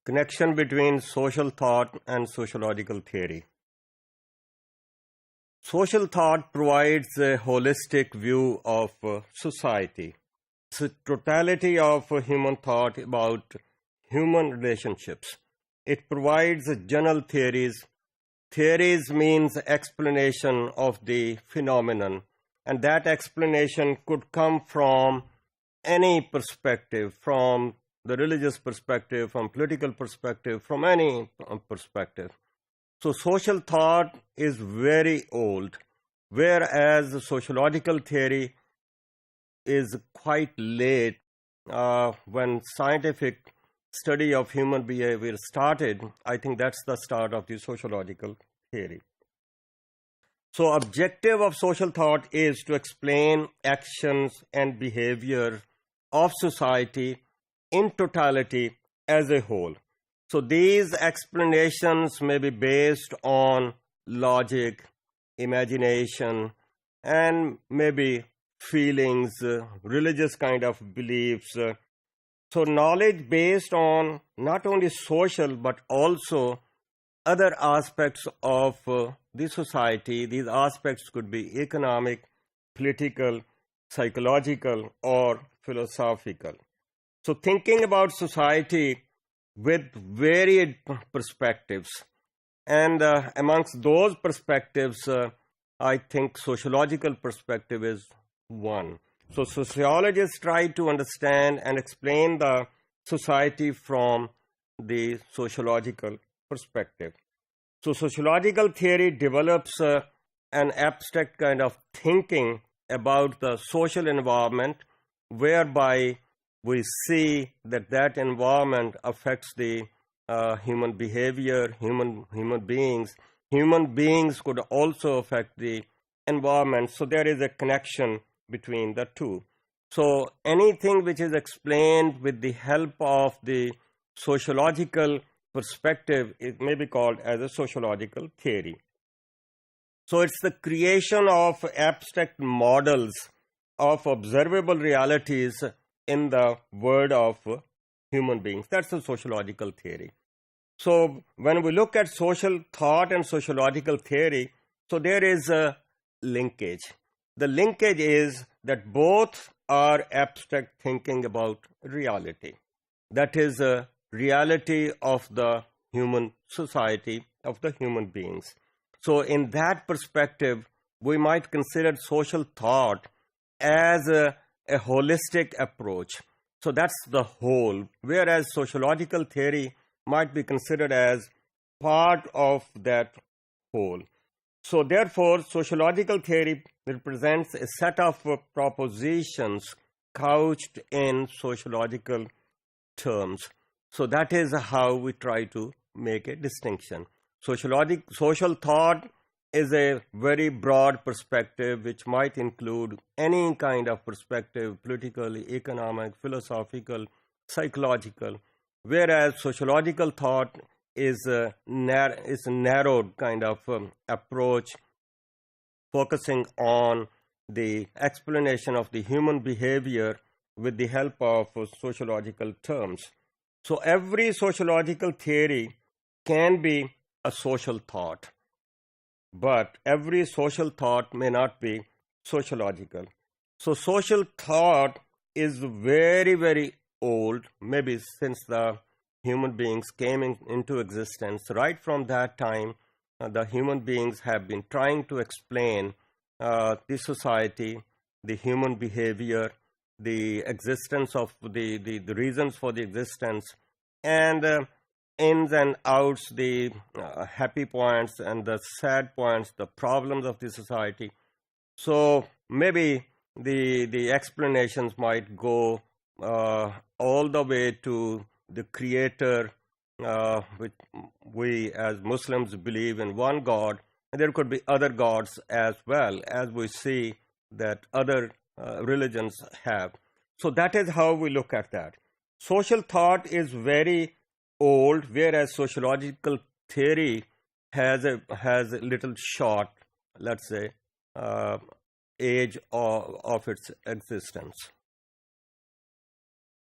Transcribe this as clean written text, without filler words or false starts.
Connection between social thought and sociological theory. Social thought provides a holistic view of society. It's a totality of human thought about human relationships. It provides general theories. Theories means explanation of the phenomenon, and that explanation could come from any perspective, from the religious perspective, from political perspective, from any perspective. So social thought is very old, whereas the sociological theory is quite late. When scientific study of human behavior started, I think that's the start of the sociological theory. So objective of social thought is to explain actions and behavior of society in totality as a whole. So these explanations may be based on logic, imagination, and maybe feelings, religious kind of beliefs. So knowledge based on not only social but also other aspects of the society. These aspects could be economic, political, psychological, or philosophical. So thinking about society with varied perspectives, and amongst those perspectives, I think sociological perspective is one. So sociologists try to understand and explain the society from the sociological perspective. So sociological theory develops an abstract kind of thinking about the social environment, whereby we see that environment affects the human behavior, human beings. Human beings could also affect the environment. So there is a connection between the two. So anything which is explained with the help of the sociological perspective, it may be called as a sociological theory. So it's the creation of abstract models of observable realities in the world of human beings. That's the sociological theory. So when we look at social thought and sociological theory, so there is a linkage. The linkage is that both are abstract thinking about reality. That is a reality of the human society, of the human beings. So in that perspective, we might consider social thought as a holistic approach. So that's the whole, whereas sociological theory might be considered as part of that whole. So therefore, sociological theory represents a set of propositions couched in sociological terms. So that is how we try to make a distinction. Social thought is a very broad perspective which might include any kind of perspective, political, economic, philosophical, psychological, whereas sociological thought is a narrowed kind of approach, focusing on the explanation of the human behavior with the help of sociological terms. So every sociological theory can be a social thought, but every social thought may not be sociological. So social thought is very, very old, maybe since the human beings came into existence. Right from that time, the human beings have been trying to explain the society, the human behavior, the existence of the reasons for the existence, and ins and outs, the happy points and the sad points, the problems of the society. So maybe the explanations might go all the way to the creator, which we as Muslims believe in one God, and there could be other gods as well, as we see that other religions have. So that is how we look at that. Social thought is very old, whereas sociological theory has a little short, let's say, age of its existence.